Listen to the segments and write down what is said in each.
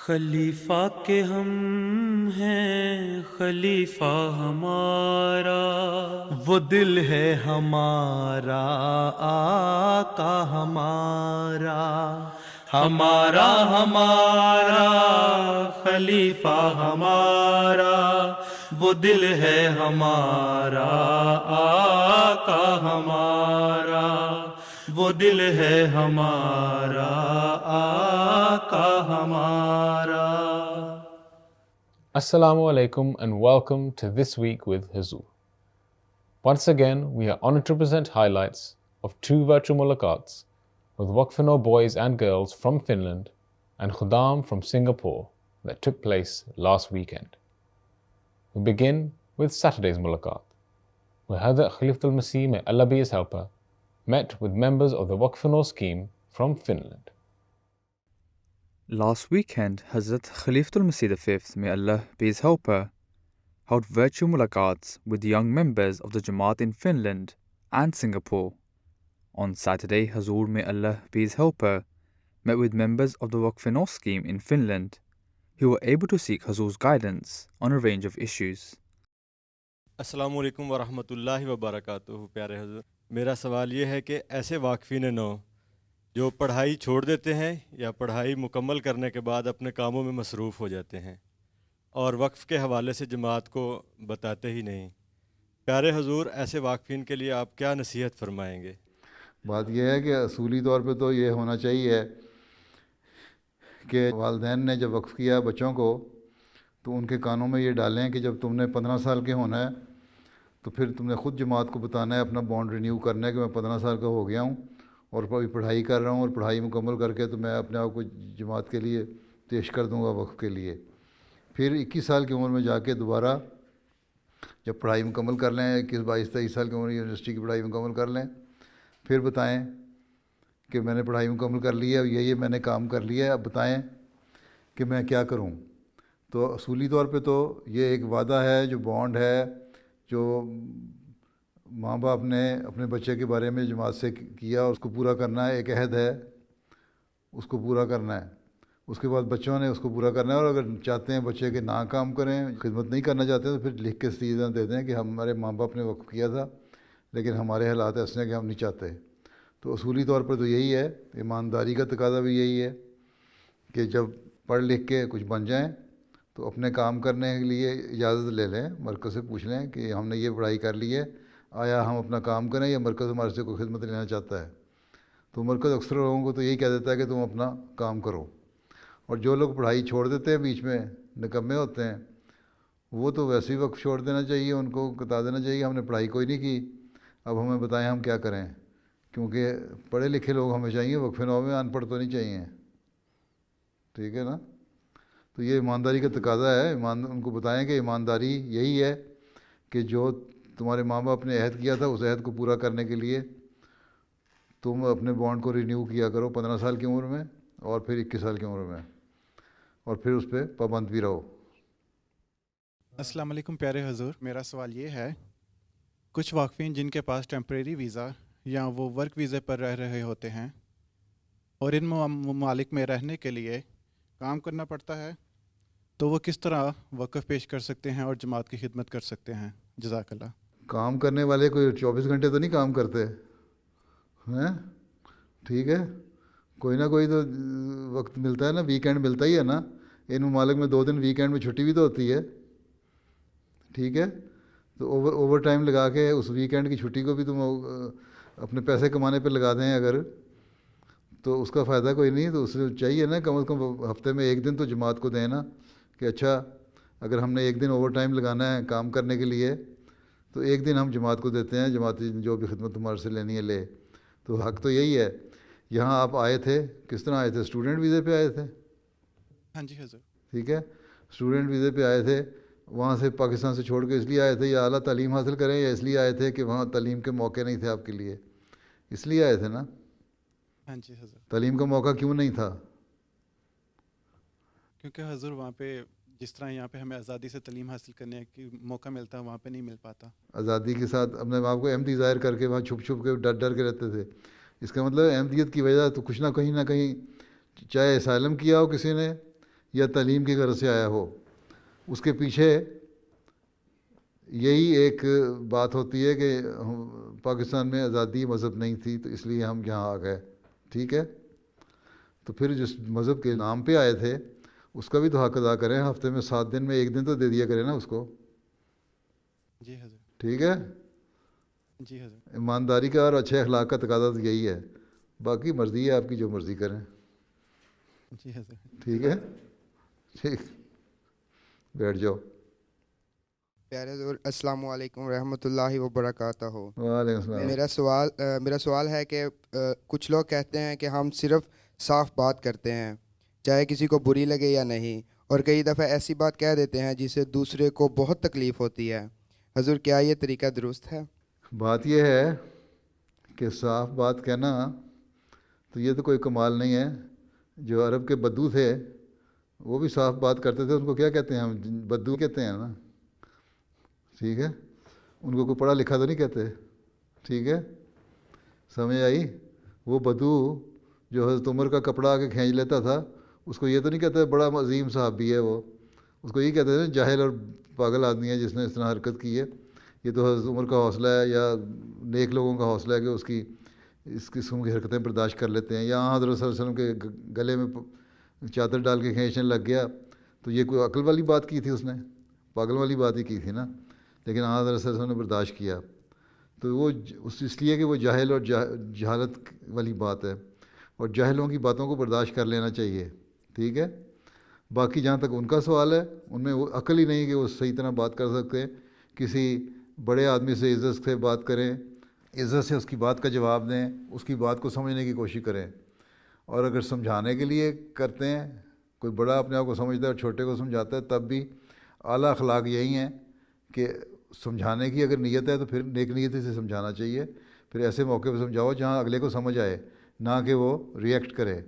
خلیفہ کے ہم ہیں خلیفہ ہمارا، وہ دل ہے ہمارا آقا ہمارا، ہمارا ہمارا خلیفہ ہمارا، وہ دل ہے ہمارا آقا ہمارا، وہ دل ہے ہمارا آقا ہمارا۔ Assalamu alaikum and welcome to This Week with Huzur. Once again, we are honored to present highlights of two virtual mulaqats with Waqf-e-Nau boys and girls from Finland and Khuddam from Singapore that took place last weekend. We begin with Saturday's mulaqat, where Hazrat Khalifatul Masih, may Allah be his helper, met with members of the Waqf-e-Nau scheme from Finland. Last weekend, Hazrat Khalifatul Masih V, may Allah be his helper, held virtual mulaqats with young members of the Jamaat in Finland and Singapore. On Saturday, Hazur, may Allah be his helper, met with members of the Waqf-e-Nau scheme in Finland, who were able to seek Hazur's guidance on a range of issues. السلام علیکم ورحمۃ اللہ وبرکاتہ۔ پیارے حضور، میرا سوال یہ ہے کہ ایسے واقفین نو جو پڑھائی چھوڑ دیتے ہیں یا پڑھائی مکمل کرنے کے بعد اپنے کاموں میں مصروف ہو جاتے ہیں اور وقف کے حوالے سے جماعت کو بتاتے ہی نہیں، پیارے حضور ایسے واقفین کے لیے آپ کیا نصیحت فرمائیں گے؟ بات یہ ہے کہ اصولی طور پہ تو یہ ہونا چاہیے کہ والدین نے جب وقف کیا بچوں کو تو ان کے کانوں میں یہ ڈالیں کہ جب تم نے 15 سال کے ہونا ہے تو پھر تم نے خود جماعت کو بتانا ہے، اپنا بانڈ رینیو کرنا ہے کہ میں 15 سال کا ہو گیا ہوں اور پڑھائی کر رہا ہوں، اور پڑھائی مکمل کر کے تو میں اپنے آپ کو جماعت کے لیے پیش کر دوں گا وقف کے لیے۔ پھر 21 سال کی عمر میں جا کے دوبارہ جب پڑھائی مکمل کر لیں، 21، 22، 23 سال کی عمر یونیورسٹی کی پڑھائی مکمل کر لیں، پھر بتائیں کہ میں نے پڑھائی مکمل کر لی ہے، یہ میں نے کام کر لیا ہے، اب بتائیں کہ میں کیا کروں۔ تو اصولی طور پہ تو یہ ایک وعدہ ہے، جو بانڈ ہے، جو ماں باپ نے اپنے بچے کے بارے میں جماعت سے کیا، اس کو پورا کرنا ہے، ایک عہد ہے، اس کو پورا کرنا ہے۔ اس کے بعد بچوں نے اس کو پورا کرنا ہے، اور اگر چاہتے ہیں بچے کے نہ کام کریں، خدمت نہیں کرنا چاہتے تو پھر لکھ کے استعفیٰ دے دیں کہ ہمارے ماں باپ نے وقف کیا تھا لیکن ہمارے حالات ایسے ہیں کہ ہم نہیں چاہتے۔ تو اصولی طور پر تو یہی ہے، ایمانداری کا تقاضا بھی یہی ہے کہ جب پڑھ لکھ کے کچھ بن جائیں تو اپنے کام کرنے کے لیے اجازت لے لیں، مرکز سے پوچھ لیں کہ ہم نے یہ پڑھائی کر لی ہے، آیا ہم اپنا کام کریں یا مرکز ہمارے سے کوئی خدمت لینا چاہتا ہے۔ تو مرکز اکثر لوگوں کو تو یہی کہہ دیتا ہے کہ تم اپنا کام کرو، اور جو لوگ پڑھائی چھوڑ دیتے ہیں بیچ میں، نکمے ہوتے ہیں، وہ تو ویسے ہی وقت چھوڑ دینا چاہیے، ان کو بتا دینا چاہیے ہم نے پڑھائی کوئی نہیں کی، اب ہمیں بتائیں ہم کیا کریں، کیونکہ پڑھے لکھے لوگ ہمیں چاہیے، وقف-e-نو میں ان پڑھ تو نہیں چاہیے، ٹھیک ہے نا۔ تو یہ ایمانداری کا تقاضا ہے، ان کو بتائیں کہ ایمانداری یہی ہے کہ جو تمہارے ماں باپ نے عہد کیا تھا اس عہد کو پورا کرنے کے لیے تم اپنے بانڈ کو رینیو کیا کرو 15 سال کی عمر میں اور پھر 21 سال کی عمر میں، اور پھر اس پہ پابند بھی رہو۔ السلام علیکم پیارے حضور، میرا سوال یہ ہے، کچھ واقفین جن کے پاس ٹیمپریری ویزا یا وہ ورک ویزے پر رہ رہے ہوتے ہیں اور ان ممالک میں رہنے کے لیے کام کرنا پڑتا ہے، تو وہ کس طرح وقف پیش کر سکتے ہیں اور جماعت کی خدمت کر سکتے ہیں؟ جزاک اللہ۔ کام کرنے والے کوئی 24 گھنٹے تو نہیں کام کرتے ہیں، ٹھیک ہے، کوئی نہ کوئی تو وقت ملتا ہے نا، ویکینڈ ملتا ہی ہے نا، ان ممالک میں 2 دن ویکینڈ میں چھٹی بھی تو ہوتی ہے، ٹھیک ہے، تو اوور ٹائم لگا کے اس ویکینڈ کی چھٹی کو بھی تم اپنے پیسے کمانے پہ لگا دیں اگر، تو اس کا فائدہ کوئی نہیں، تو اسے چاہیے نا کم از کم ہفتے میں 1 دن تو جماعت کو دیں نا، کہ اچھا اگر ہم نے 1 دن اوور ٹائم لگانا ہے کام کرنے کے لیے تو 1 دن ہم جماعت کو دیتے ہیں، جماعتی جو بھی خدمت تمہارے سے لینی ہے لے۔ تو حق تو یہی ہے۔ یہاں آپ آئے تھے، کس طرح آئے تھے؟ اسٹوڈنٹ ویزے پہ آئے تھے؟ ہاں جی حضور۔ ٹھیک ہے، اسٹوڈنٹ ویزے پہ آئے تھے، وہاں سے پاکستان سے چھوڑ کے اس لیے آئے تھے یا اعلیٰ تعلیم حاصل کریں، یا اس لیے آئے تھے کہ وہاں تعلیم کے موقع نہیں تھے آپ کے لیے؟ اس لیے آئے تھے نا۔ ہاں جی حضور۔ تعلیم کا موقع کیوں نہیں تھا؟ کیونکہ حضور وہاں پہ جس طرح یہاں پہ ہمیں آزادی سے تعلیم حاصل کرنے کی موقع ملتا ہے، وہاں پہ نہیں مل پاتا۔ آزادی کے ساتھ اپنے آپ کو احمدی ظاہر کر کے وہاں چھپ چھپ کے ڈر کے رہتے تھے۔ اس کا مطلب احمدیت کی وجہ تو کچھ نہ کہیں چاہے اسائلم کیا ہو کسی نے یا تعلیم کی غرض سے آیا ہو. اس کے پیچھے یہی ایک بات ہوتی ہے کہ پاکستان میں آزادی مذہب نہیں تھی تو اس لیے ہم یہاں آ گئے. ٹھیک ہے, تو پھر جس مذہب کے نام پہ آئے تھے اس کا بھی تو حق ادا کریں. ہفتے میں 7 دن میں 1 دن تو دے دیا کریں نا اس کو. جی حضور. ٹھیک ہے, جی حضور. ایمانداری کا اور اچھے اخلاق کا تقاضا تو یہی ہے. باقی مرضی ہے آپ کی, جو مرضی کریں. جی حضور. ٹھیک ہے, ٹھیک, بیٹھ جاؤ. پیارے حضور السلام علیکم ورحمۃ اللہ وبرکاتہ. وعلیکم السلام. میرا سوال ہے کہ کچھ لوگ کہتے ہیں کہ ہم صرف صاف بات کرتے ہیں چاہے کسی کو بری لگے یا نہیں, اور کئی دفعہ ایسی بات کہہ دیتے ہیں جس سے دوسرے کو بہت تکلیف ہوتی ہے. حضور کیا یہ طریقہ درست ہے؟ بات یہ ہے کہ صاف بات کہنا تو یہ تو کوئی کمال نہیں ہے. جو عرب کے بدو تھے وہ بھی صاف بات کرتے تھے. ان کو کیا کہتے ہیں ہم؟ بدو کہتے ہیں نا. ٹھیک ہے, ان کو کوئی پڑھا لکھا تو نہیں کہتے. ٹھیک ہے, سمجھ آئی؟ وہ بدو جو حضرت عمر کا کپڑا آ کے کھینچ لیتا تھا اس کو یہ تو نہیں کہتے بڑا عظیم صحابی ہے وہ. اس کو یہ کہتے تھے جاہل اور پاگل آدمی ہے جس نے اس طرح حرکت کی ہے. یہ تو حضرت عمر کا حوصلہ ہے یا نیک لوگوں کا حوصلہ ہے کہ اس قسم کی حرکتیں برداشت کر لیتے ہیں. یہاں حضرت صلی اللہ علیہ وسلم کے گلے میں چادر ڈال کے کھینچنے لگ گیا تو یہ کوئی عقل والی بات کی تھی؟ اس نے پاگل والی بات ہی کی تھی نا. لیکن حضرت صلی اللہ علیہ وسلم نے برداشت کیا. تو وہ اس لیے کہ وہ جاہل اور جہالت والی بات ہے, اور جاہلوں کی باتوں کو برداشت کر لینا چاہیے. ٹھیک ہے, باقی جہاں تک ان کا سوال ہے ان میں وہ عقل ہی نہیں کہ وہ صحیح طرح بات کر سکتے. کسی بڑے آدمی سے عزت سے بات کریں, عزت سے اس کی بات کا جواب دیں, اس کی بات کو سمجھنے کی کوشش کریں. اور اگر سمجھانے کے لیے کرتے ہیں, کوئی بڑا اپنے آپ کو سمجھتا ہے اور چھوٹے کو سمجھاتا ہے, تب بھی اعلیٰ اخلاق یہی ہیں کہ سمجھانے کی اگر نیت ہے تو پھر نیک نیتی سے سمجھانا چاہیے. پھر ایسے موقع پہ سمجھاؤ جہاں اگلے کو سمجھ آئے, نہ کہ وہ ریئیکٹ کرے.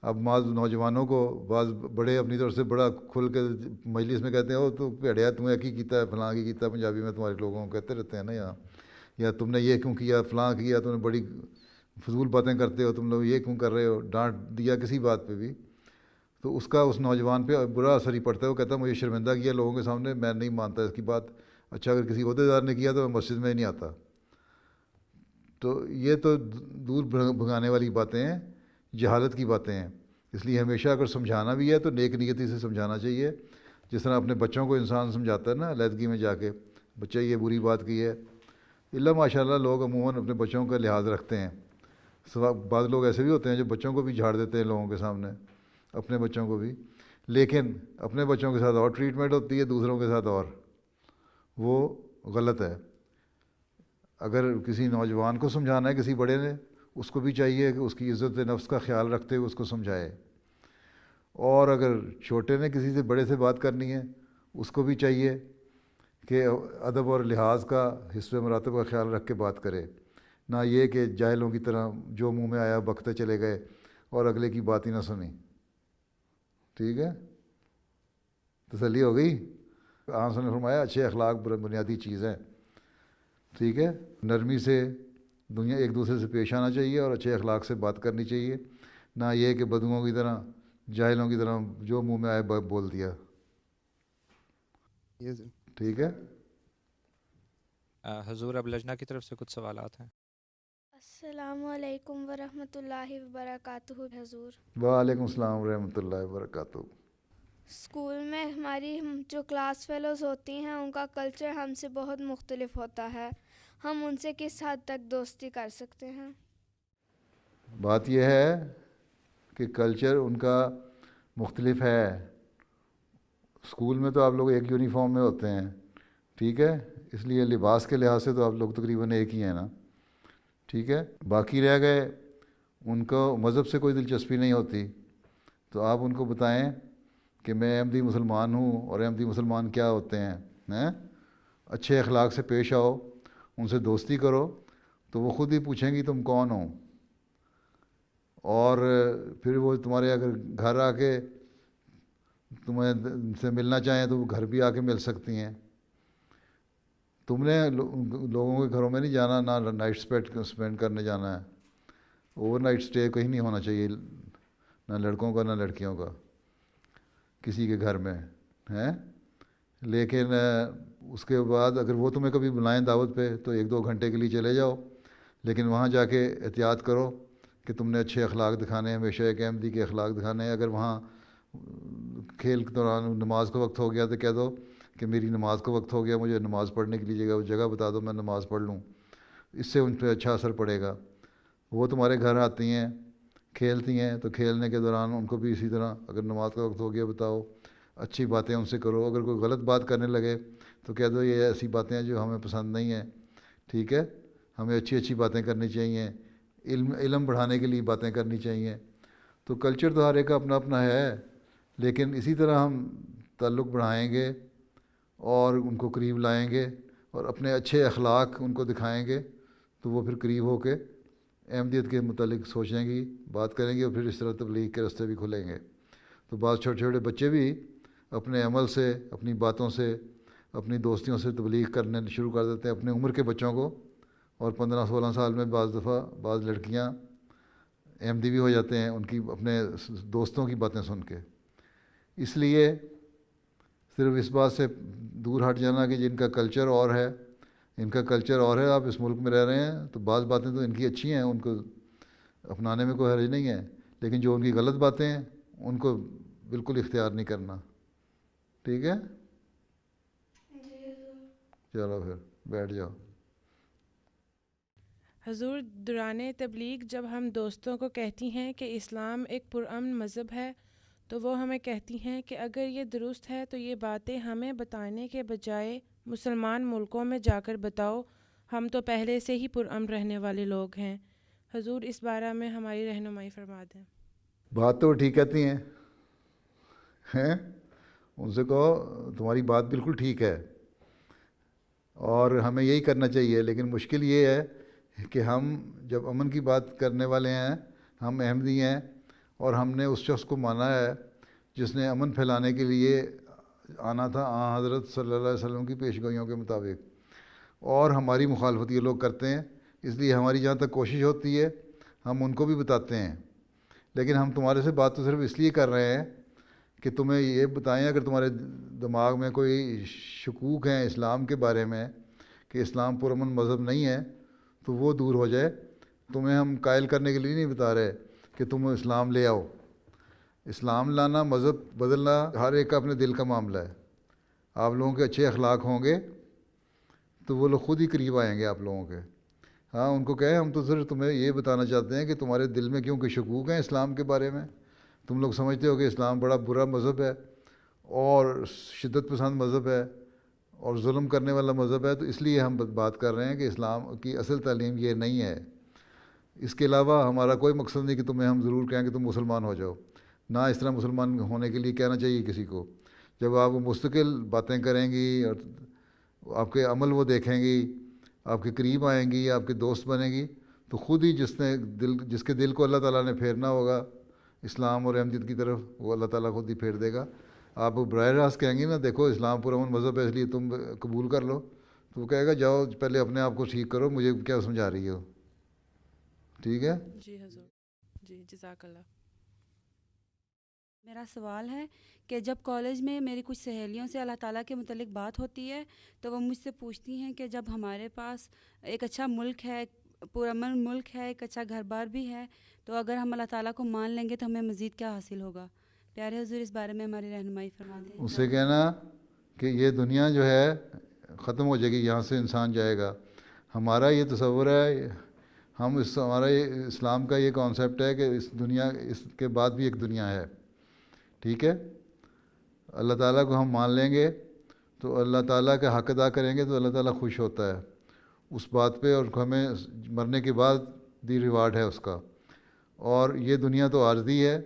اب بعض نوجوانوں کو بعض بڑے اپنی طرف سے بڑا کھل کے مجلس میں کہتے ہیں وہ تو بھیڑیا تمہیں کی کیتا ہے, فلاں کی کیتا ہے. پنجابی میں تمہارے لوگوں کو کہتے رہتے ہیں نا یہاں, یا تم نے یہ کیوں کیا, فلاں کیا, تم نے بڑی فضول باتیں کرتے ہو, تم لوگ یہ کیوں کر رہے ہو. ڈانٹ دیا کسی بات پہ بھی تو اس کا اس نوجوان پہ برا اثر ہی پڑتا ہے. وہ کہتا ہے مجھے شرمندہ کیا لوگوں کے سامنے, میں نہیں مانتا اس کی بات. اچھا اگر کسی عہدے دار نے کیا تو میں مسجد میں ہی نہیں آتا. تو یہ تو دور بھگانے والی باتیں ہیں, جہالت کی باتیں ہیں. اس لیے ہمیشہ اگر سمجھانا بھی ہے تو نیک نیتی سے سمجھانا چاہیے. جس طرح اپنے بچوں کو انسان سمجھاتا ہے نا علیحدگی میں جا کے, بچہ یہ بری بات کی ہے. اللہ ماشاء اللہ لوگ عموماً اپنے بچوں کا لحاظ رکھتے ہیں. بعض لوگ ایسے بھی ہوتے ہیں جو بچوں کو بھی جھاڑ دیتے ہیں لوگوں کے سامنے, اپنے بچوں کو بھی. لیکن اپنے بچوں کے ساتھ اور ٹریٹمنٹ ہوتی ہے, دوسروں کے ساتھ اور, وہ غلط ہے. اگر کسی نوجوان کو سمجھانا ہے کسی بڑے نے, اس کو بھی چاہیے کہ اس کی عزت نفس کا خیال رکھتے ہوئے اس کو سمجھائے. اور اگر چھوٹے نے کسی سے بڑے سے بات کرنی ہے اس کو بھی چاہیے کہ ادب اور لحاظ کا حسب مراتب کا خیال رکھ کے بات کرے, نہ یہ کہ جاہلوں کی طرح جو منہ میں آیا بکتے چلے گئے اور اگلے کی بات ہی نہ سنی. ٹھیک ہے, تسلی ہو گئی؟ آن نے فرمایا اچھے اخلاق بنیادی چیز ہے. ٹھیک ہے, نرمی سے دنیا ایک دوسرے سے پیش آنا چاہیے اور اچھے اخلاق سے بات کرنی چاہیے, نہ یہ کہ بدوؤں کی طرح جاہلوں کی طرح جو منہ میں آئے بول دیا. ٹھیک ہے. حضور اب لجنہ کی طرف سے کچھ سوالات ہیں. السلام علیکم ورحمۃ اللہ وبرکاتہ. حضور وعلیکم السلام ورحمۃ اللہ وبرکاتہ. اسکول میں ہماری جو کلاس فیلوز ہوتی ہیں ان کا کلچر ہم سے بہت مختلف ہوتا ہے, ہم ان سے کس حد تک دوستی کر سکتے ہیں؟ بات یہ ہے کہ کلچر ان کا مختلف ہے. اسکول میں تو آپ لوگ ایک یونیفارم میں ہوتے ہیں, ٹھیک ہے, اس لیے لباس کے لحاظ سے تو آپ لوگ تقریباً ایک ہی ہیں نا. ٹھیک ہے, باقی رہ گئے ان کو مذہب سے کوئی دلچسپی نہیں ہوتی, تو آپ ان کو بتائیں کہ میں احمدی مسلمان ہوں, اور احمدی مسلمان کیا ہوتے ہیں. اچھے اخلاق سے پیش آؤ, ان سے دوستی کرو, تو وہ خود ہی پوچھیں گی تم کون ہو. اور پھر وہ تمہارے اگر گھر آ کے تمہیں سے ملنا چاہیں تو وہ گھر بھی آ کے مل سکتی ہیں. تم نے لوگوں کے گھروں میں نہیں جانا, نہ نائٹ اسپینڈ کرنے جانا ہے. اوور نائٹ اسٹے کہیں نہیں ہونا چاہیے, نہ لڑکوں کا نہ لڑکیوں کا. کسی کے گھر میں ہیں، لیکن اس کے بعد اگر وہ تمہیں کبھی بلائیں دعوت پہ تو 1-2 گھنٹے کے لیے چلے جاؤ، لیکن وہاں جا کے احتیاط کرو کہ تم نے اچھے اخلاق دکھانے ہیں، ہمیشہ ایک احمدی کے اخلاق دکھانے ہیں۔ اگر وہاں کھیل کے دوران نماز کا وقت ہو گیا تو کہہ دو کہ میری نماز کا وقت ہو گیا، مجھے نماز پڑھنے کے لیے جگہ بتا دو، میں نماز پڑھ لوں۔ اس سے ان پہ اچھا اثر پڑے گا۔ وہ تمہارے گھر آتی ہیں، کھیلتی ہیں، تو کھیلنے کے دوران ان کو بھی اسی طرح اگر نماز کا وقت ہو گیا بتاؤ، اچھی باتیں ان سے کرو۔ اگر کوئی غلط بات کرنے لگے تو کہہ دو یہ ایسی باتیں ہیں جو ہمیں پسند نہیں ہیں، ٹھیک ہے، ہمیں اچھی باتیں کرنی چاہیے، علم بڑھانے کے لیے باتیں کرنی چاہیے۔ تو کلچر تو ہر ایک کا اپنا اپنا ہے، لیکن اسی طرح ہم تعلق بڑھائیں گے اور ان کو قریب لائیں گے اور اپنے اچھے اخلاق ان کو دکھائیں گے تو وہ پھر قریب ہو کے احمدیت کے متعلق سوچیں گی، بات کریں گے، اور پھر اس طرح تبلیغ کے راستے بھی کھلیں گے۔ تو بعض چھوٹے چھوٹے بچے بھی اپنے عمل سے، اپنی باتوں سے، اپنی دوستیوں سے تبلیغ کرنے شروع کر دیتے ہیں اپنے عمر کے بچوں کو، اور 15-16 سال میں بعض دفعہ بعض لڑکیاں احمدی بھی ہو جاتے ہیں ان کی اپنے دوستوں کی باتیں سن کے۔ اس لیے صرف اس بات سے دور ہٹ جانا کہ جن کا کلچر اور ہے، ان کا کلچر اور ہے، آپ اس ملک میں رہ رہے ہیں تو بعض باتیں تو ان کی اچھی ہیں، ان کو اپنانے میں کوئی حرج نہیں ہے، لیکن جو ان کی غلط باتیں ہیں ان کو بالکل اختیار نہیں کرنا، ٹھیک ہے؟ چلو پھر بیٹھ جاؤ۔ حضور، دوران تبلیغ جب ہم دوستوں کو کہتی ہیں کہ اسلام ایک پرامن مذہب ہے تو وہ ہمیں کہتی ہیں کہ اگر یہ درست ہے تو یہ باتیں ہمیں بتانے کے بجائے مسلمان ملکوں میں جا کر بتاؤ، ہم تو پہلے سے ہی پرامن رہنے والے لوگ ہیں۔ حضور اس بارے میں ہماری رہنمائی فرما دیں۔ بات تو ٹھیک کہتی ہیں، ان سے کہو تمہاری بات بالکل ٹھیک ہے اور ہمیں یہی کرنا چاہیے، لیکن مشکل یہ ہے کہ ہم جب امن کی بات کرنے والے ہیں، ہم احمدی ہیں اور ہم نے اس شخص کو مانا ہے جس نے امن پھیلانے کے لیے آنا تھا حضرت صلی اللہ علیہ وسلم کی پیشگوئیوں کے مطابق، اور ہماری مخالفت یہ لوگ کرتے ہیں۔ اس لیے ہماری جہاں تک کوشش ہوتی ہے ہم ان کو بھی بتاتے ہیں، لیکن ہم تمہارے سے بات تو صرف اس لیے کر رہے ہیں کہ تمہیں یہ بتائیں، اگر تمہارے دماغ میں کوئی شکوک ہیں اسلام کے بارے میں کہ اسلام پرامن مذہب نہیں ہے تو وہ دور ہو جائے۔ تمہیں ہم قائل کرنے کے لیے نہیں بتا رہے کہ تم اسلام لے آؤ۔ اسلام لانا، مذہب بدلنا ہر ایک کا اپنے دل کا معاملہ ہے۔ آپ لوگوں کے اچھے اخلاق ہوں گے تو وہ لوگ خود ہی قریب آئیں گے آپ لوگوں کے۔ ہاں، ان کو کہیں ہم تو صرف تمہیں یہ بتانا چاہتے ہیں کہ تمہارے دل میں کیونکہ شکوک ہیں اسلام کے بارے میں، تم لوگ سمجھتے ہو کہ اسلام بڑا برا مذہب ہے اور شدت پسند مذہب ہے اور ظلم کرنے والا مذہب ہے، تو اس لیے ہم بات کر رہے ہیں کہ اسلام کی اصل تعلیم یہ نہیں ہے۔ اس کے علاوہ ہمارا کوئی مقصد نہیں کہ تمہیں ہم ضرور کہیں کہ تم مسلمان ہو جاؤ، نہ اس طرح مسلمان ہونے کے لیے کہنا چاہیے کسی کو۔ جب آپ مستقل باتیں کریں گی اور آپ کے عمل وہ دیکھیں گی، آپ کے قریب آئیں گی، آپ کے دوست بنیں گی، تو خود ہی جس کے دل کو اللہ تعالیٰ نے پھیرنا ہوگا اسلام اور احمدیت کی طرف، وہ اللہ تعالیٰ خود ہی پھیر دے گا۔ آپ براہ راست کہیں گے نا دیکھو اسلام پرامن مذہب ہے اس لیے تم قبول کر لو، تو وہ کہے گا جاؤ پہلے اپنے آپ کو ٹھیک کرو، مجھے کیا سمجھا رہی ہو، ٹھیک ہے؟ جی حضور، جی جزاک اللہ۔ میرا سوال ہے کہ جب کالج میں میری کچھ سہیلیوں سے اللہ تعالیٰ کے متعلق بات ہوتی ہے تو وہ مجھ سے پوچھتی ہیں کہ جب ہمارے پاس ایک اچھا ملک ہے، پرامن ملک ہے، ایک اچھا گھر بار بھی ہے، تو اگر ہم اللہ تعالیٰ کو مان لیں گے تو ہمیں مزید کیا حاصل ہوگا؟ پیارے حضور اس بارے میں ہماری رہنمائی فرما دیں۔ اس سے کہنا کہ یہ دنیا جو ہے ختم ہو جائے گی، یہاں سے انسان جائے گا۔ ہمارا یہ تصور ہے، ہمارا یہ اسلام کا یہ کانسیپٹ ہے کہ اس کے بعد بھی ایک دنیا ہے، ٹھیک ہے؟ اللہ تعالیٰ کو ہم مان لیں گے تو اللہ تعالیٰ کا حق ادا کریں گے تو اللہ تعالیٰ خوش ہوتا ہے اس بات پہ، اور ہمیں مرنے کے بعد دی ریوارڈ ہے اس کا۔ اور یہ دنیا تو عارضی ہے،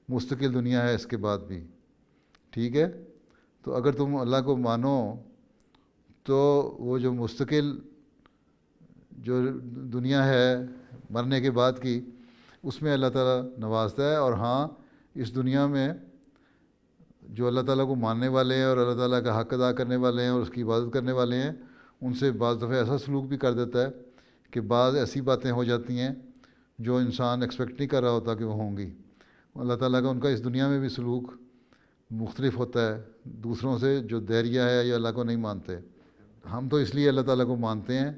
مستقل دنیا ہے اس کے بعد بھی، ٹھیک ہے؟ تو اگر تم اللہ کو مانو تو وہ جو مستقل جو دنیا ہے مرنے کے بعد کی، اس میں اللہ تعالیٰ نوازتا ہے۔ اور ہاں، اس دنیا میں جو اللہ تعالیٰ کو ماننے والے ہیں اور اللہ تعالیٰ کا حق ادا کرنے والے ہیں اور اس کی عبادت کرنے والے ہیں، ان سے بعض دفعہ ایسا سلوک بھی کر دیتا ہے کہ بعض ایسی باتیں ہو جاتی ہیں جو انسان ایکسپیکٹ نہیں کر رہا ہوتا کہ وہ ہوں گی۔ اللہ تعالیٰ کا ان کا اس دنیا میں بھی سلوک مختلف ہوتا ہے دوسروں سے جو دہریہ ہے یا اللہ کو نہیں مانتے. ہم تو اس لیے اللہ تعالیٰ کو مانتے ہیں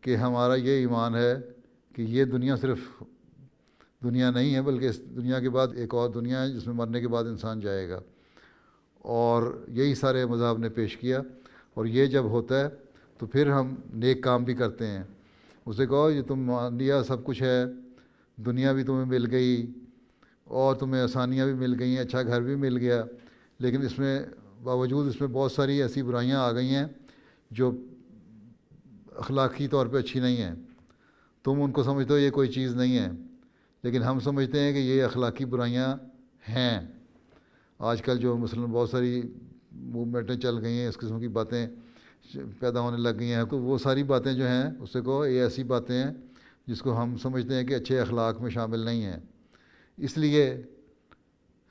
کہ ہمارا یہ ایمان ہے کہ یہ دنیا صرف دنیا نہیں ہے، بلکہ اس دنیا کے بعد ایک اور دنیا ہے جس میں مرنے کے بعد انسان جائے گا. اور یہی سارے مذاہب نے پیش کیا. اور یہ جب ہوتا ہے تو پھر ہم نیک کام بھی کرتے ہیں. اسے کہو یہ تم مان لیا سب کچھ ہے، دنیا بھی تمہیں مل گئی اور تمہیں آسانیاں بھی مل گئیں، اچھا گھر بھی مل گیا، لیکن اس میں باوجود اس میں بہت ساری ایسی برائیاں آ گئی ہیں جو اخلاقی طور پہ اچھی نہیں ہیں. تم ان کو سمجھتے ہو یہ کوئی چیز نہیں ہے، لیکن ہم سمجھتے ہیں کہ یہ اخلاقی برائیاں ہیں. آج کل جو مثلاً بہت ساری موومنٹیں چل گئی ہیں، اس قسم کی باتیں پیدا ہونے لگ گئی ہیں، تو وہ ساری باتیں جو ہیں اس سے کہو یہ ایسی باتیں ہیں جس کو ہم سمجھتے ہیں کہ اچھے اخلاق میں شامل نہیں ہیں. اس لیے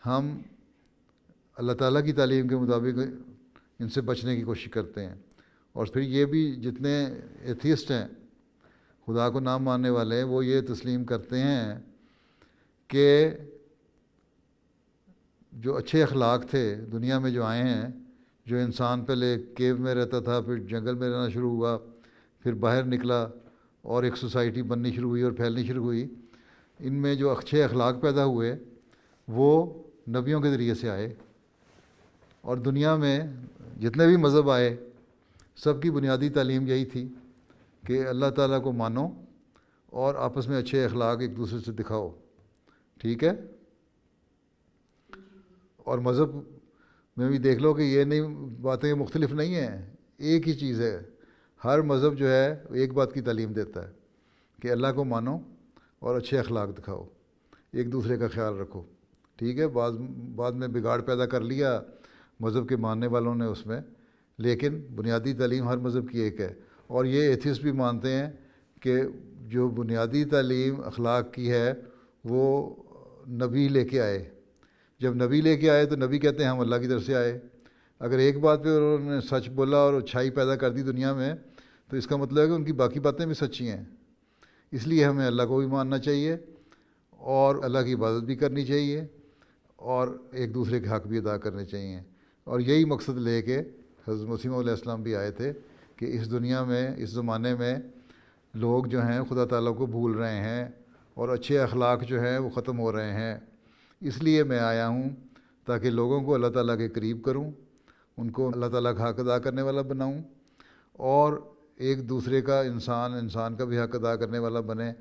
ہم اللہ تعالیٰ کی تعلیم کے مطابق ان سے بچنے کی کوشش کرتے ہیں. اور پھر یہ بھی جتنے ایتھیسٹ ہیں، خدا کو نہ ماننے والے، وہ یہ تسلیم کرتے ہیں کہ جو اچھے اخلاق تھے دنیا میں جو آئے ہیں، جو انسان پہلے کیو میں رہتا تھا، پھر جنگل میں رہنا شروع ہوا، پھر باہر نکلا اور ایک سوسائٹی بننی شروع ہوئی اور پھیلنی شروع ہوئی، ان میں جو اچھے اخلاق پیدا ہوئے وہ نبیوں کے ذریعے سے آئے. اور دنیا میں جتنے بھی مذہب آئے سب کی بنیادی تعلیم یہی تھی کہ اللہ تعالیٰ کو مانو اور آپس میں اچھے اخلاق ایک دوسرے سے دکھاؤ. ٹھیک ہے؟ اور مذہب میں بھی دیکھ لو کہ یہ نہیں باتیں مختلف نہیں ہیں، ایک ہی چیز ہے. ہر مذہب جو ہے ایک بات کی تعلیم دیتا ہے کہ اللہ کو مانو اور اچھے اخلاق دکھاؤ، ایک دوسرے کا خیال رکھو. ٹھیک ہے؟ بعد میں بگاڑ پیدا کر لیا مذہب کے ماننے والوں نے اس میں، لیکن بنیادی تعلیم ہر مذہب کی ایک ہے. اور یہ ایتھیسٹ بھی مانتے ہیں کہ جو بنیادی تعلیم اخلاق کی ہے وہ نبی لے کے آئے. جب نبی لے کے آئے تو نبی کہتے ہیں ہم اللہ کی طرف سے آئے. اگر ایک بات پہ انہوں نے سچ بولا اور اچھائی پیدا کر دی دنیا میں تو اس کا مطلب ہے کہ ان کی باقی باتیں بھی سچی ہیں. اس لیے ہمیں اللہ کو بھی ماننا چاہیے اور اللہ کی عبادت بھی کرنی چاہیے اور ایک دوسرے کے حق بھی ادا کرنے چاہیے. اور یہی مقصد لے کے حضرت مسیح علیہ السلام بھی آئے تھے کہ اس دنیا میں اس زمانے میں لوگ جو ہیں خدا تعالیٰ کو بھول رہے ہیں اور اچھے اخلاق جو ہیں وہ ختم ہو رہے ہیں. اس لیے میں آیا ہوں تاکہ لوگوں کو اللہ تعالیٰ کے قریب کروں، ان کو اللہ تعالیٰ کا حق ادا کرنے والا بناؤں اور ایک دوسرے کا انسان کا بھی حق ادا کرنے والا بنے،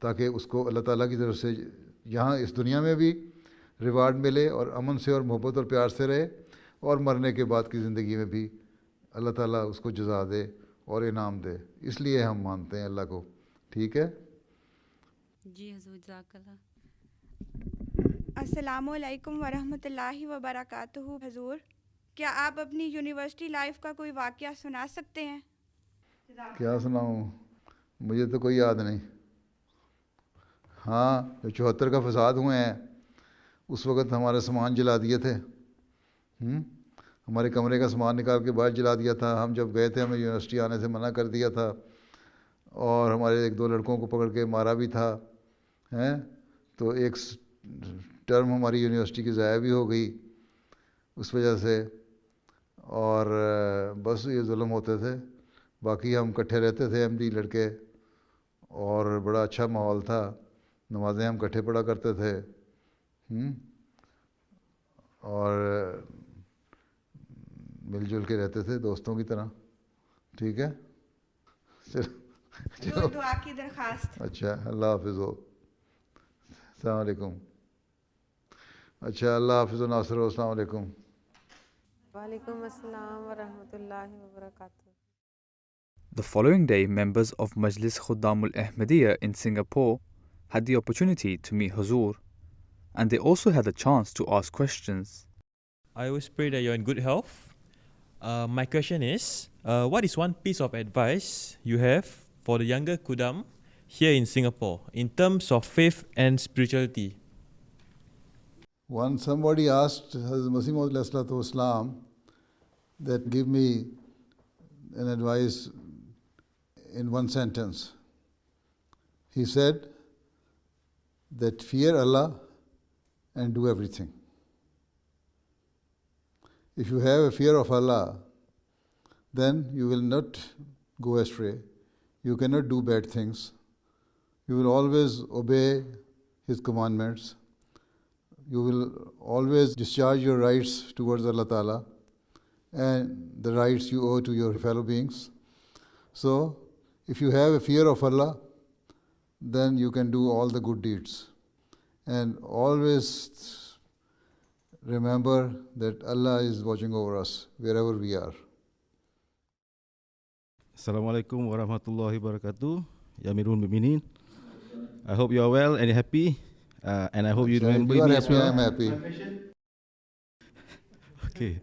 تاکہ اس کو اللہ تعالیٰ کی طرف سے یہاں اس دنیا میں بھی ریوارڈ ملے اور امن سے اور محبت اور پیار سے رہے، اور مرنے کے بعد کی زندگی میں بھی اللہ تعالیٰ اس کو جزا دے اور انعام دے. اس لیے ہم مانتے ہیں اللہ کو. ٹھیک ہے؟ جی حضور جزاک اللہ. السلام علیکم ورحمۃ اللہ وبرکاتہ. حضور کیا آپ اپنی یونیورسٹی لائف کا کوئی واقعہ سنا سکتے ہیں؟ کیا سناؤں؟ مجھے تو کوئی یاد نہیں. ہاں، جو 74 کا فساد ہوئے ہیں اس وقت ہمارے سامان جلا دیے تھے. ہمارے کمرے کا سامان نکال کے باہر جلا دیا تھا. ہم جب گئے تھے ہمیں یونیورسٹی آنے سے منع کر دیا تھا اور ہمارے 1-2 لڑکوں کو پکڑ کے مارا بھی تھا. تو ایک ٹرم ہماری یونیورسٹی کی ضائع بھی ہو گئی اس وجہ سے. اور بس یہ ظلم ہوتے تھے. باقی ہم اکٹھے رہتے تھے ایم ڈی لڑکے اور بڑا اچھا ماحول تھا. نمازیں ہم اکٹھے پڑھا کرتے تھے اور مل جل کے رہتے تھے دوستوں کی طرح. ٹھیک ہے؟ چلو دعا کی درخواست. اچھا، اللہ حافظ ہو. السلام علیکم. اچھا، اللہ حافظ و ناصر ہو. السلام علیکم. وعلیکم السلام ورحمۃ اللہ وبرکاتہ. The following day, members of Majlis Khuddam al-Ahmadiyya in Singapore had the opportunity to meet Huzoor, and they also had the chance to ask questions. I always pray that you're in good health. My question is, what is one piece of advice you have for the younger Khuddam here in Singapore in terms of faith and spirituality? Once somebody asked Hazrat Masih Maud alayhi salatu wasalam that give me an advice in one sentence. He said that fear Allah and do everything. If you have a fear of Allah, then you will not go astray. You cannot do bad things. You will always obey His commandments. You will always discharge your rights towards Allah Ta'ala and the rights you owe to your fellow beings. So, if you have a fear of Allah, then you can do all the good deeds. And always remember that Allah is watching over us wherever we are. Assalamualaikum warahmatullahi wabarakatuh. Yamirul Muminin. I hope you are well and happy. And I hope you remember me as well. I'm happy. Okay.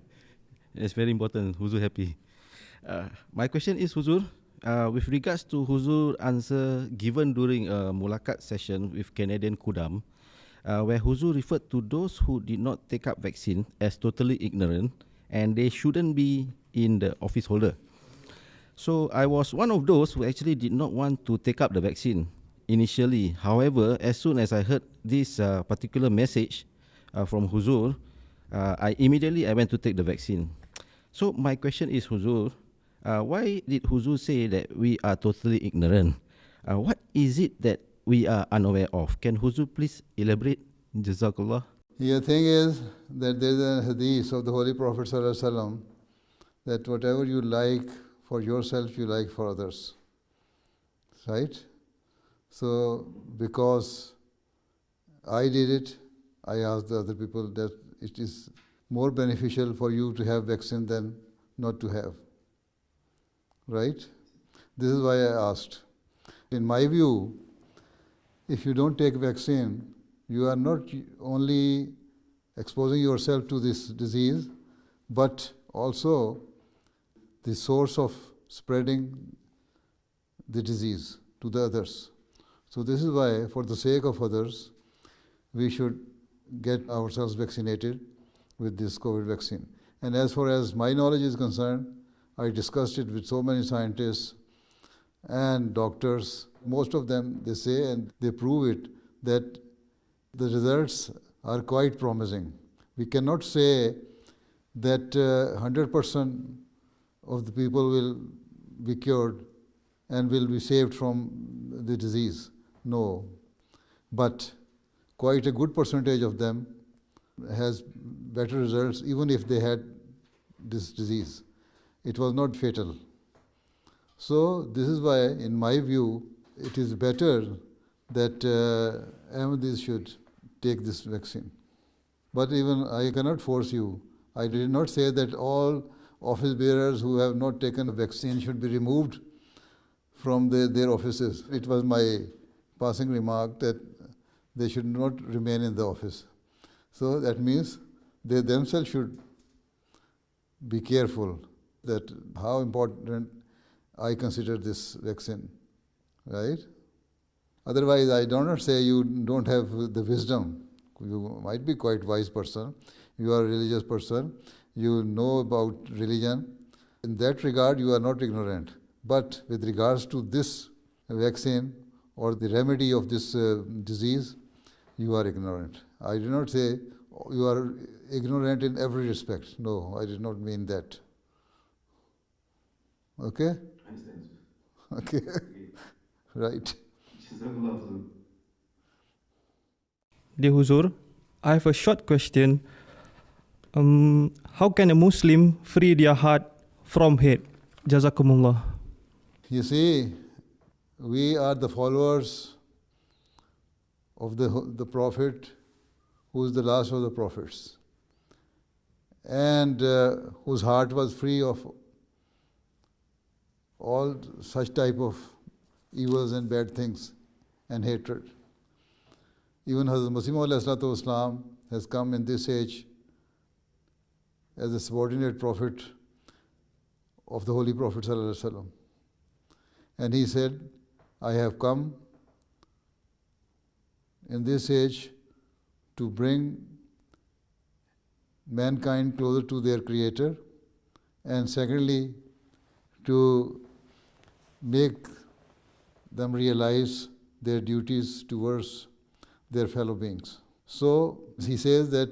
It's very important, Huzur happy. My question is, Huzur, with regards to Huzur answer given during a Mulakat session with Canadian Kudam, where Huzur referred to those who did not take up vaccine as totally ignorant and they shouldn't be in the office holder. So I was one of those who actually did not want to take up the vaccine initially. However, as soon as I heard this particular message from Huzur, I immediately went to take the vaccine. So my question is, Huzur, why did Huzur say that we are totally ignorant? What is it that we are unaware of? Can Huzur please elaborate? Jazakallah. The thing is that there is a hadith of the Holy Prophet ﷺ that whatever you like for yourself, you like for others. Right? So, because I did it, I asked the other people that it is more beneficial for you to have vaccine than not to have. Right? This is why I asked. In my view, if you don't take vaccine, you are not only exposing yourself to this disease, but also the source of spreading the disease to the others. So this is why, for the sake of others, we should get ourselves vaccinated with this COVID vaccine. And as far as my knowledge is concerned, I discussed it with so many scientists and doctors. Most of them, they say and they prove it, that the results are quite promising. We cannot say that 100% of the people will be cured and will be saved from the disease. No. But quite a good percentage of them has better results even if they had this disease. It was not fatal. So this is why, in my view, it is better that Ahmadis should take this vaccine. But even I cannot force you. I did not say that all office bearers who have not taken a vaccine should be removed from their offices. It was my passing remark that they should not remain in the office. So that means they themselves should be careful that how important I consider this vaccine, right? Otherwise, I do not say you don't have the wisdom. You might be quite wise person. You are a religious person. You know about religion. In that regard, you are not ignorant. But with regards to this vaccine or the remedy of this disease, you are ignorant. I do not say you are ignorant in every respect. No, I did not mean that. Okay? Okay. Right. Dear Huzur, I have a short question. How can a Muslim free their heart from hate? Jazakumullah. You see, we are the followers of the Prophet, who is the last of the prophets, and whose heart was free of all such type of evils and bad things and hatred. Even Hazrat Masih Maud Islam has come in this age as a subordinate prophet of the Holy Prophet ﷺ. And he said, I have come in this age to bring mankind closer to their Creator, and secondly, to make them realize their duties towards their fellow beings. So he says that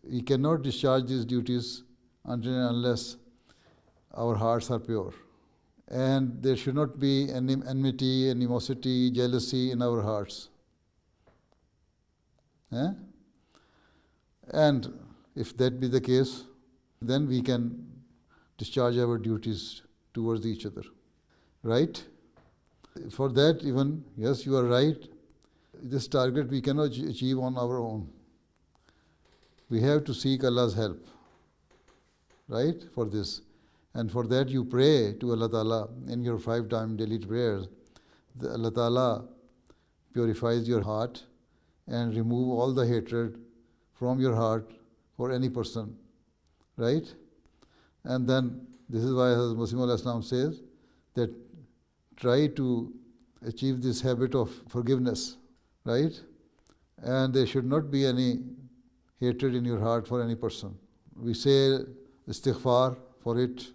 he cannot discharge these duties until and unless our hearts are pure. And there should not be any enmity, animosity, jealousy in our hearts. And if that be the case, then we can discharge our duties towards each other. Right? For that even, yes, you are right, this target we cannot achieve on our own. We have to seek Allah's help, right, for this. And for that you pray to Allah Ta'ala in your 5-time daily prayers. Allah Ta'ala purifies your heart and remove all the hatred from your heart for any person, right? And then this is why Hazrat Masih Maud Islam says that try to achieve this habit of forgiveness, right? And there should not be any hatred in your heart for any person. We say istighfar for it.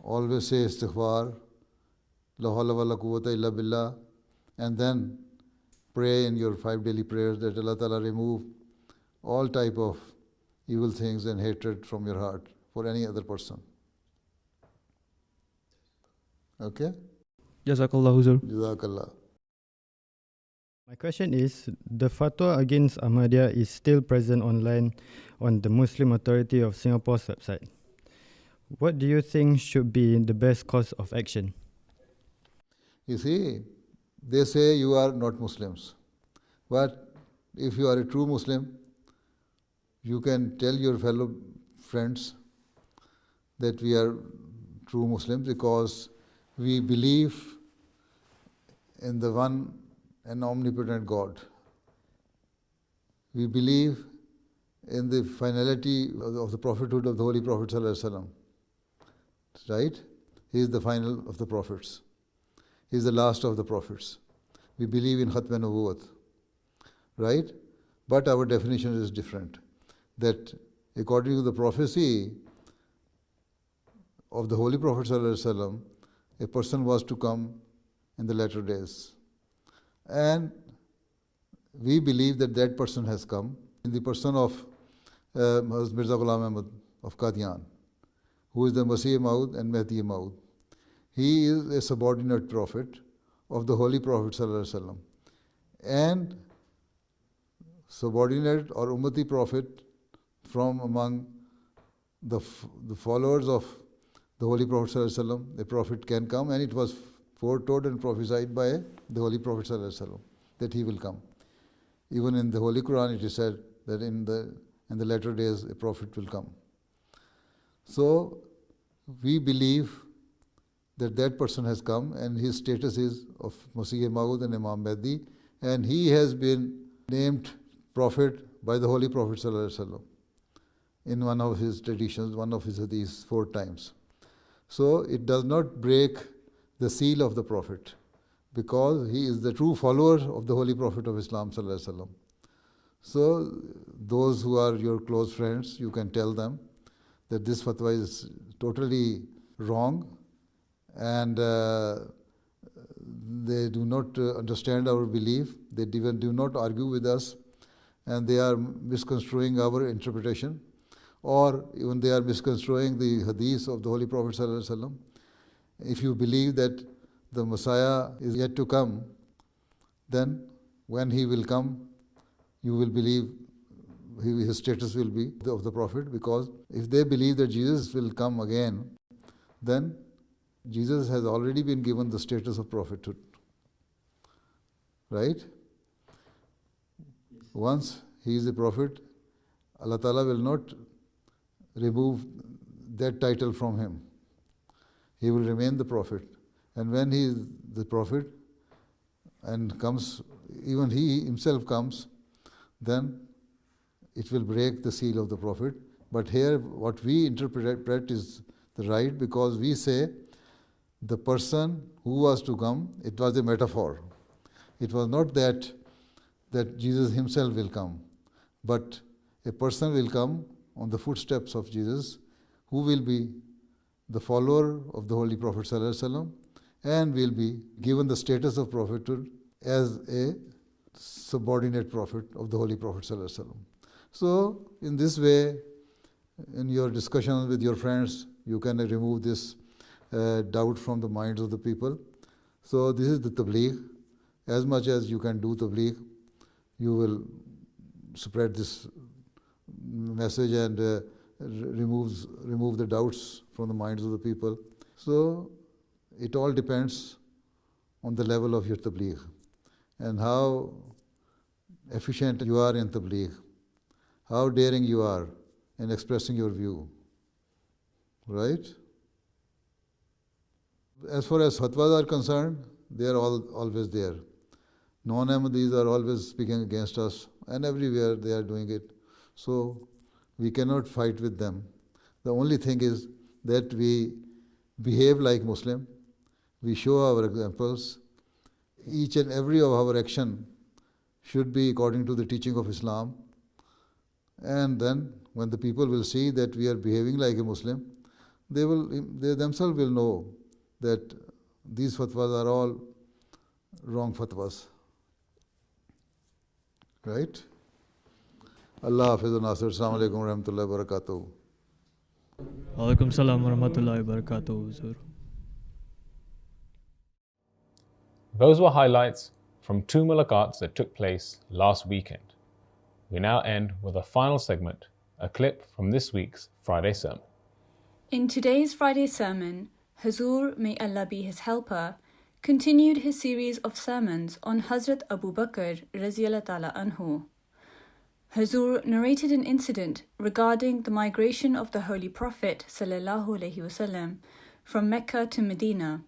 Always say istighfar, la hawla wa la quwwata illa billah, and then pray in your 5 daily prayers that Allah Ta'ala remove all type of evil things and hatred from your heart for any other person. Okay? Jazakallah Huzur. Jazakallah. My question is, the fatwa against Ahmadiyya is still present online on the Muslim Authority of Singapore's website. What do you think should be the best course of action? You see, they say you are not Muslims. But if you are a true Muslim, you can tell your fellow friends that we are true Muslims because we believe in the one and omnipotent God. We believe in the finality of the prophethood of the Holy Prophet Sallallahu Alaihi Wasallam. Right? He is the final of the prophets. He is the last of the prophets. We believe in Khatm Nubuwwat. Right? But our definition is different. That according to the prophecy of the Holy Prophet Sallallahu Alaihi Wasallam, a person was to come in the latter days. And we believe that that person has come in the person of Mirza Ghulam Ahmad of Qadian, who is the Masih Maud and Mahdi Maud. He is a subordinate prophet of the Holy Prophet Sallallahu Alaihi Wasallam, and subordinate or Ummati prophet from among the followers of the Holy Prophet Sallallahu Alaihi Wasallam. The prophet can come, and it was foretold and prophesied by the Holy Prophet Sallallahu Alaihi Wasallam that he will come. Even in the Holy Quran it is said that in the latter days a prophet will come. So we believe that that person has come, and his status is of Masih Maud and Imam Mahdi, and he has been named prophet by the Holy Prophet Sallallahu Alaihi Wasallam in one of his traditions, one of his hadiths 4 times. So it does not break the seal of the prophet, because he is the true follower of the Holy Prophet of Islam Sallallahu Alaihi Wasallam. So those who are your close friends, you can tell them that this fatwa is totally wrong, and they do not understand our belief. They even do not argue with us, and they are misconstruing our interpretation, or even they are misconstruing the hadith of the Holy Prophet Sallallahu Alaihi Wasallam. If you believe that the Messiah is yet to come, then when he will come, you will believe his status will be of the Prophet, because if they believe that Jesus will come again, then Jesus has already been given the status of prophethood. Right? Once he is a prophet, Allah Ta'ala will not remove that title from him. He will remain the prophet. And when he is the prophet and comes, even he himself comes, then it will break the seal of the prophet. But here what we interpret is the right, because we say the person who was to come, it was a metaphor. It was not that Jesus himself will come, but a person will come on the footsteps of Jesus, who will be the follower of the Holy Prophet Sallallahu Alaihi Wasallam, and will be given the status of prophethood as a subordinate prophet of the Holy Prophet Sallallahu Alaihi Wasallam. So in this way, in your discussions with your friends, you can remove this doubt from the minds of the people. So this is the tabligh. As much as you can do tabligh, you will spread this message and remove the doubts from the minds of the people. So it all depends on the level of your tabligh and how efficient you are in tabligh, how daring you are in expressing your view, right? As far as fatwas are concerned, they are always there. Non-Ahmadis are always speaking against us, and everywhere they are doing it. So we cannot fight with them. The only thing is that we behave like Muslim, we show our examples. Each and every of our action should be according to the teaching of Islam. And then when the people will see that we are behaving like a Muslim, they themselves will know that these fatwas are all wrong fatwas. Right? Allah Hafiz Nasir. Assalamu alaikum wa rahmatullahi wa barakatuh. Alaikum salam wa rahmatullahi wa barakatuh, Huzur. Those were highlights from 2 mulaqats that took place last weekend. We now end with a final segment, a clip from this week's Friday sermon. In today's Friday sermon, Huzur, may Allah be his helper, continued his series of sermons on Hazrat Abu Bakr Raziyallahu Ta'ala Anhu. Huzur narrated an incident regarding the migration of the Holy Prophet Sallallahu Alaihi Wasallam from Mecca to Medina,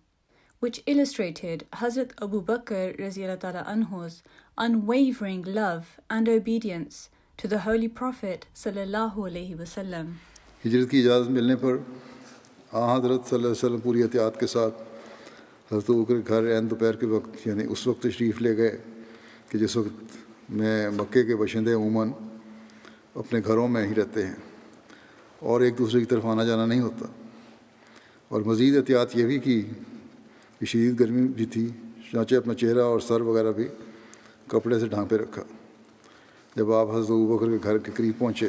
which illustrated Hazrat Abu Bakr Raziyallahu Ta'ala Anhu's unwavering love and obedience to the Holy Prophet Sallallahu Alaihi Wasallam. ہجرت کی اجازت ملنے پر حضرت صلی اللہ علیہ وسلم پوری احتیاط کے ساتھ حضرت ابو بکر گھر عین دوپہر کے وقت یعنی اس وقت تشریف لے گئے کہ جس وقت میں مکے کے باشندے عموماً اپنے گھروں میں ہی رہتے ہیں اور ایک دوسرے کی طرف آنا جانا نہیں ہوتا. اور مزید احتیاط یہ بھی کی کہ شدید گرمی بھی تھی، چنانچہ اپنا چہرہ اور سر وغیرہ بھی کپڑے سے ڈھانپے رکھا. جب آپ حضرت ابو بکر کے گھر کے قریب پہنچے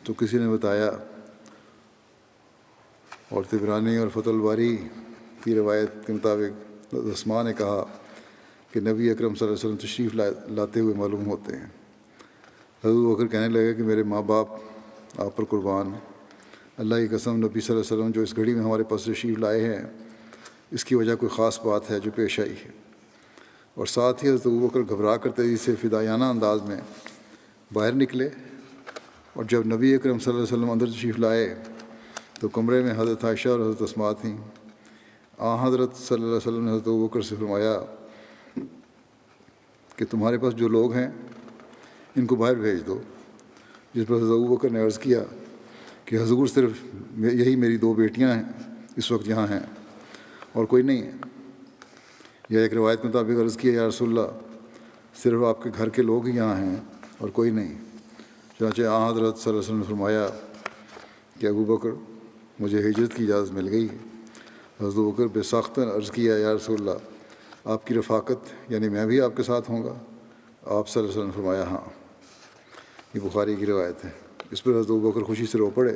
تو کسی نے بتایا اور طبرانی اور فتح الباری کی روایت کے مطابق اسماء نے کہا کہ نبی اکرم صلی اللہ علیہ وسلم تشریف لاتے ہوئے معلوم ہوتے ہیں. حضرت ابو بکر کہنے لگے کہ میرے ماں باپ آپ پر قربان، اللہ کی قسم نبی صلی اللہ علیہ وسلم جو اس گھڑی میں ہمارے پاس تشریف لائے ہیں اس کی وجہ کوئی خاص بات ہے جو پیش آئی ہے. اور ساتھ ہی حضرت ابو بکر گھبرا کر تیزی سے فدائیانہ انداز میں باہر نکلے، اور جب نبی اکرم صلی اللہ علیہ وسلم اندر تشریف لائے تو کمرے میں حضرت عائشہ اور حضرت اسماء تھیں. حضرت صلی اللہ علیہ وسلم نے حضرت ابو بکر سے فرمایا کہ تمہارے پاس جو لوگ ہیں ان کو باہر بھیج دو. جس پر حضرت ابو بکر نے عرض کیا کہ حضور صرف یہی میری 2 بیٹیاں ہیں اس وقت یہاں ہیں اور کوئی نہیں ہے. یا ایک روایت کے مطابق عرض کیا یا رسول اللہ صرف آپ کے گھر کے لوگ ہی یہاں ہیں اور کوئی نہیں. چنانچہ حضرت صلی اللہ علیہ وسلم نے فرمایا کہ ابو بکر مجھے ہجرت کی اجازت مل گئی. حضرت ابو بکر بے ساختن عرض کیا یا رسول اللہ آپ کی رفاقت یعنی میں بھی آپ کے ساتھ ہوں گا؟ آپ صلی اللہ علیہ وسلم نے فرمایا ہاں. یہ بخاری کی روایت ہے. اس پر حضرت ابو بکر خوشی سے رو پڑے.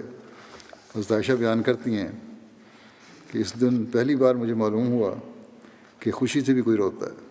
حضرت عائشہ بیان کرتی ہیں کہ اس دن پہلی بار مجھے معلوم ہوا کہ خوشی سے بھی کوئی روتا ہے.